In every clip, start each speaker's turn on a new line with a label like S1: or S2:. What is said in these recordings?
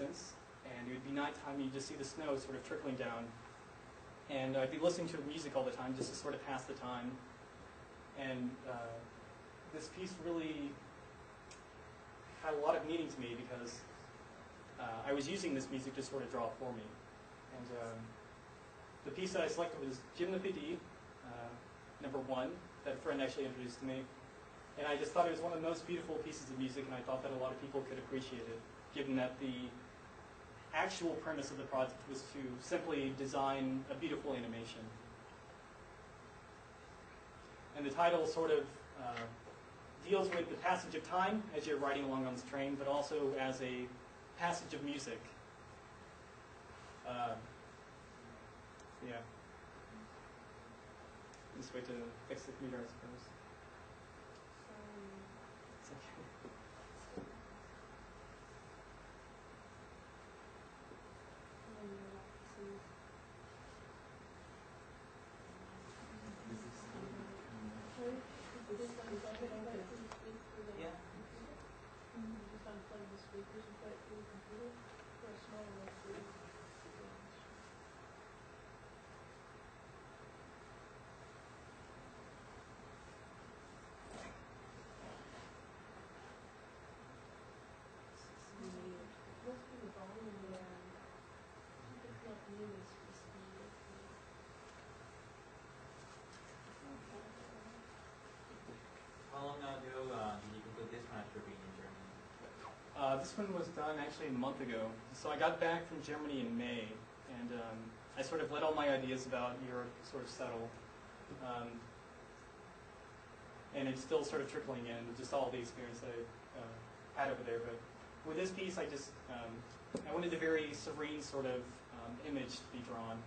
S1: distance, and it would be nighttime, and you'd just see the snow sort of trickling down. And I'd be listening to music all the time just to sort of pass the time. And this piece really had a lot of meaning to me because I was using this music to sort of draw for me. And the piece that I selected was Gymnopédie, #1, that a friend actually introduced to me. And I just thought it was one of the most beautiful pieces of music, and I thought that a lot of people could appreciate it, given that the actual premise of the project was to simply design a beautiful animation. And the title sort of deals with the passage of time as you're riding along on this train, but also as a passage of music. Yeah. This way to fix the computer, I suppose. It's okay.
S2: Yeah.
S3: Just unplug the speakers and put it through the computer for a small enough speaker. Must be the volume there. It's not new, it's just new.
S2: How long ago did you complete this one after being in Germany?
S1: This one was done actually a month ago. So I got back from Germany in May, and I sort of let all my ideas about Europe sort of settle. And it's still sort of trickling in, just all the experience that I had over there. But with this piece, I just, I wanted a very serene sort of image to be drawn.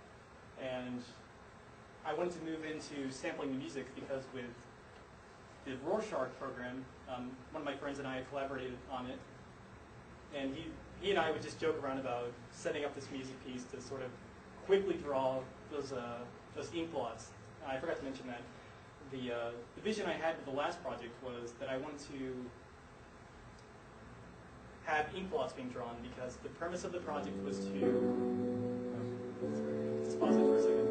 S1: And I wanted to move into sampling the music because with the Rorschach program, one of my friends and I collaborated on it. And he and I would just joke around about setting up this music piece to sort of quickly draw those ink blots. I forgot to mention that. The vision I had with the last project was that I wanted to have ink blots being drawn because the premise of the project was to... Just pause it for a second.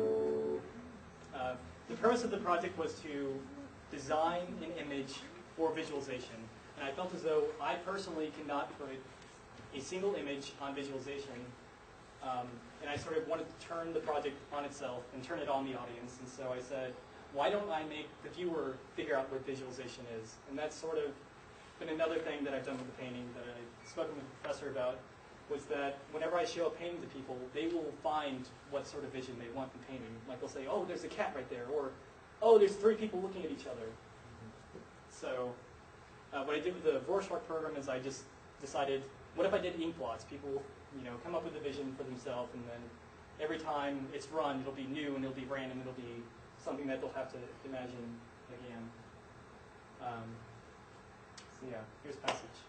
S1: The premise of the project was to design an image for visualization. And I felt as though I personally cannot put a single image on visualization. And I sort of wanted to turn the project on itself and turn it on the audience. And so I said, why don't I make the viewer figure out what visualization is? And that's sort of been another thing that I've done with the painting that I've spoken with the professor about, was that whenever I show a painting to people, they will find what sort of vision they want in painting. Like they'll say, oh, there's a cat right there, or oh, there's 3 people looking at each other. So what I did with the Rorschach program is I just decided, what if I did ink blots? People will, come up with a vision for themselves, and then every time it's run, it'll be new, and it'll be random, it'll be something that they'll have to imagine again. So yeah, here's passage.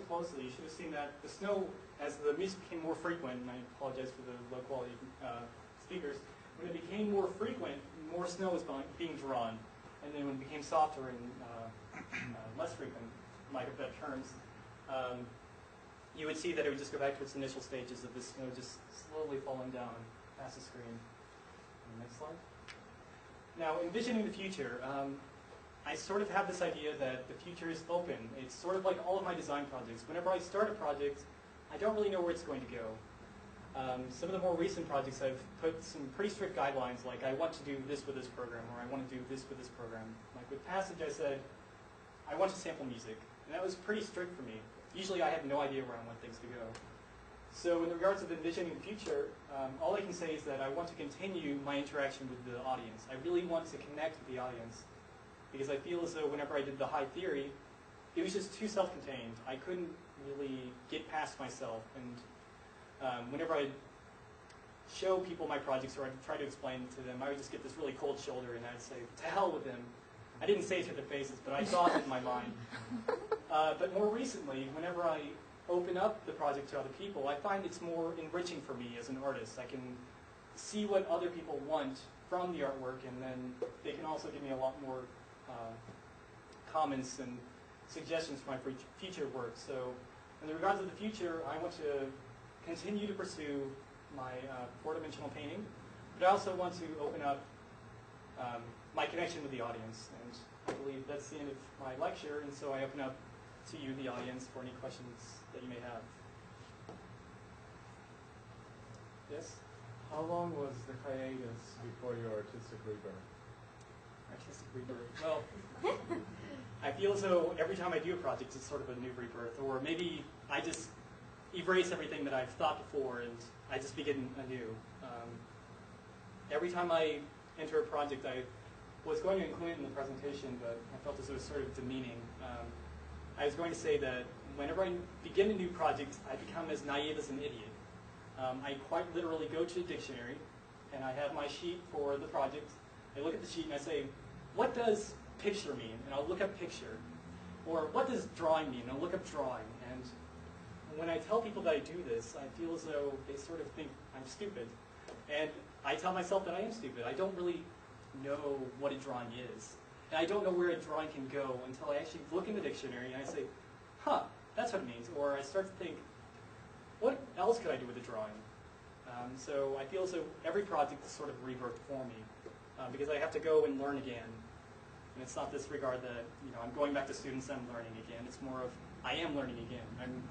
S1: Closely, you should have seen that the snow, as the music became more frequent, and I apologize for the low quality speakers, when it became more frequent, more snow was being drawn, and then when it became softer and less frequent, lack of better terms, you would see that it would just go back to its initial stages of the snow just slowly falling down past the screen. Next slide. Now, envisioning the future, I sort of have this idea that the future is open. It's sort of like all of my design projects. Whenever I start a project, I don't really know where it's going to go. Some of the more recent projects, I've put some pretty strict guidelines, like I want to do this with this program, or I want to do this with this program. Like with Passage, I said, I want to sample music, and that was pretty strict for me. Usually I have no idea where I want things to go. So in regards of envisioning the future, all I can say is that I want to continue my interaction with the audience. I really want to connect with the audience, because I feel as though whenever I did the high theory, it was just too self-contained. I couldn't really get past myself, and whenever I'd show people my projects or I'd try to explain to them, I would just get this really cold shoulder and I'd say, to hell with them. I didn't say it to their faces, but I thought it in my mind. But more recently, whenever I open up the project to other people, I find it's more enriching for me as an artist. I can see what other people want from the artwork, and then they can also give me a lot more comments and suggestions for my future work. So in regards to the future, I want to continue to pursue my four-dimensional painting, but I also want to open up my connection with the audience. And I believe that's the end of my lecture, and so I open up to you, the audience, for any questions that you may have. Yes?
S4: How long was the hiatus before your artistic rebirth?
S1: Artistic rebirth. Well, I feel as though every time I do a project, it's sort of a new rebirth, or maybe I just erase everything that I've thought before and I just begin anew. Every time I enter a project, I was going to include it in the presentation, but I felt as though it was sort of demeaning. I was going to say that whenever I begin a new project, I become as naive as an idiot. I quite literally go to a dictionary, and I have my sheet for the project. I look at the sheet and I say, what does picture mean? And I'll look up picture. Or what does drawing mean? And I'll look up drawing. And when I tell people that I do this, I feel as though they sort of think I'm stupid. And I tell myself that I am stupid. I don't really know what a drawing is. And I don't know where a drawing can go until I actually look in the dictionary and I say, huh, that's what it means. Or I start to think, what else could I do with a drawing? So I feel as though every project is sort of rebirth for me, because I have to go and learn again. And it's not this regard that, I'm going back to students and I'm learning again. It's more of, I am learning again. I'm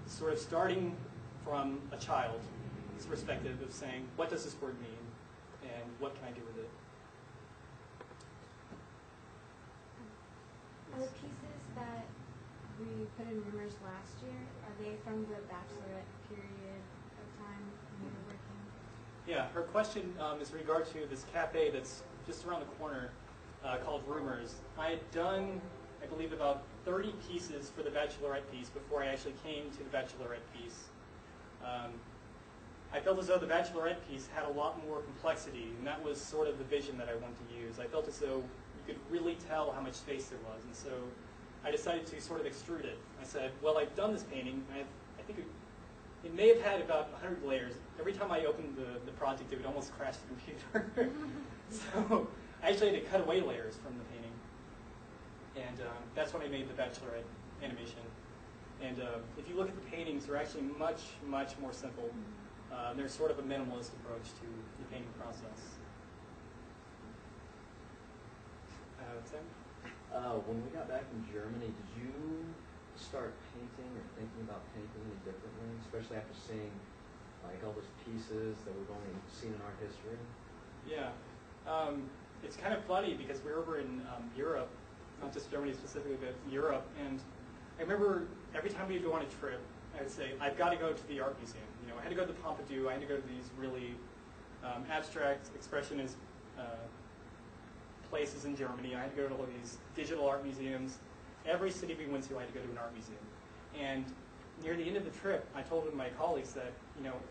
S1: sort of starting from a child's perspective of saying, what does this word mean? And what can I do with it?
S3: Are the pieces that we put in Rumors last year, are they from the bachelorette period of time when you were working?
S1: Yeah, her question is in regard to this cafe that's just around the corner called Rumors. I had done, I believe, about 30 pieces for the bachelorette piece before I actually came to the bachelorette piece. I felt as though the bachelorette piece had a lot more complexity, and that was sort of the vision that I wanted to use. I felt as though you could really tell how much space there was, and so I decided to sort of extrude it. I said, well, I've done this painting. I think it may have had about 100 layers. Every time I opened the project, it would almost crash the computer. So I actually had to cut away layers from the painting. And that's when I made the bachelorette animation. And if you look at the paintings, they're actually much, much more simple. There's sort of a minimalist approach to the painting process. Tim?
S5: When we got back from Germany, did you start painting or thinking about painting any differently, especially after seeing like all those pieces that we've only seen in art history?
S1: Yeah. It's kind of funny because we're over in Europe, not just Germany specifically, but Europe, and I remember every time we'd go on a trip, I would say, I've got to go to the art museum. I had to go to the Pompidou, I had to go to these really abstract expressionist places in Germany. I had to go to all these digital art museums. Every city we went to, I had to go to an art museum. And near the end of the trip, I told my colleagues that,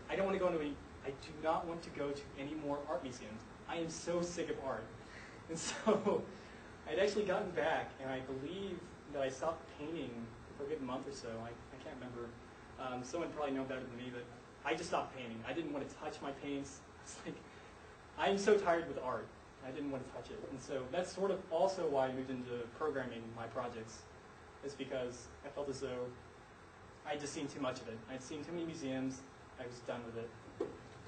S1: I don't want to go to I do not want to go to any more art museums. I am so sick of art. And so I'd actually gotten back, and I believe that I stopped painting for a good month or so. I can't remember. Someone probably know better than me, but I just stopped painting. I didn't want to touch my paints. It's like, I'm so tired with art. I didn't want to touch it. And so that's sort of also why I moved into programming my projects, is because I felt as though I'd just seen too much of it. I'd seen too many museums. I was done with it.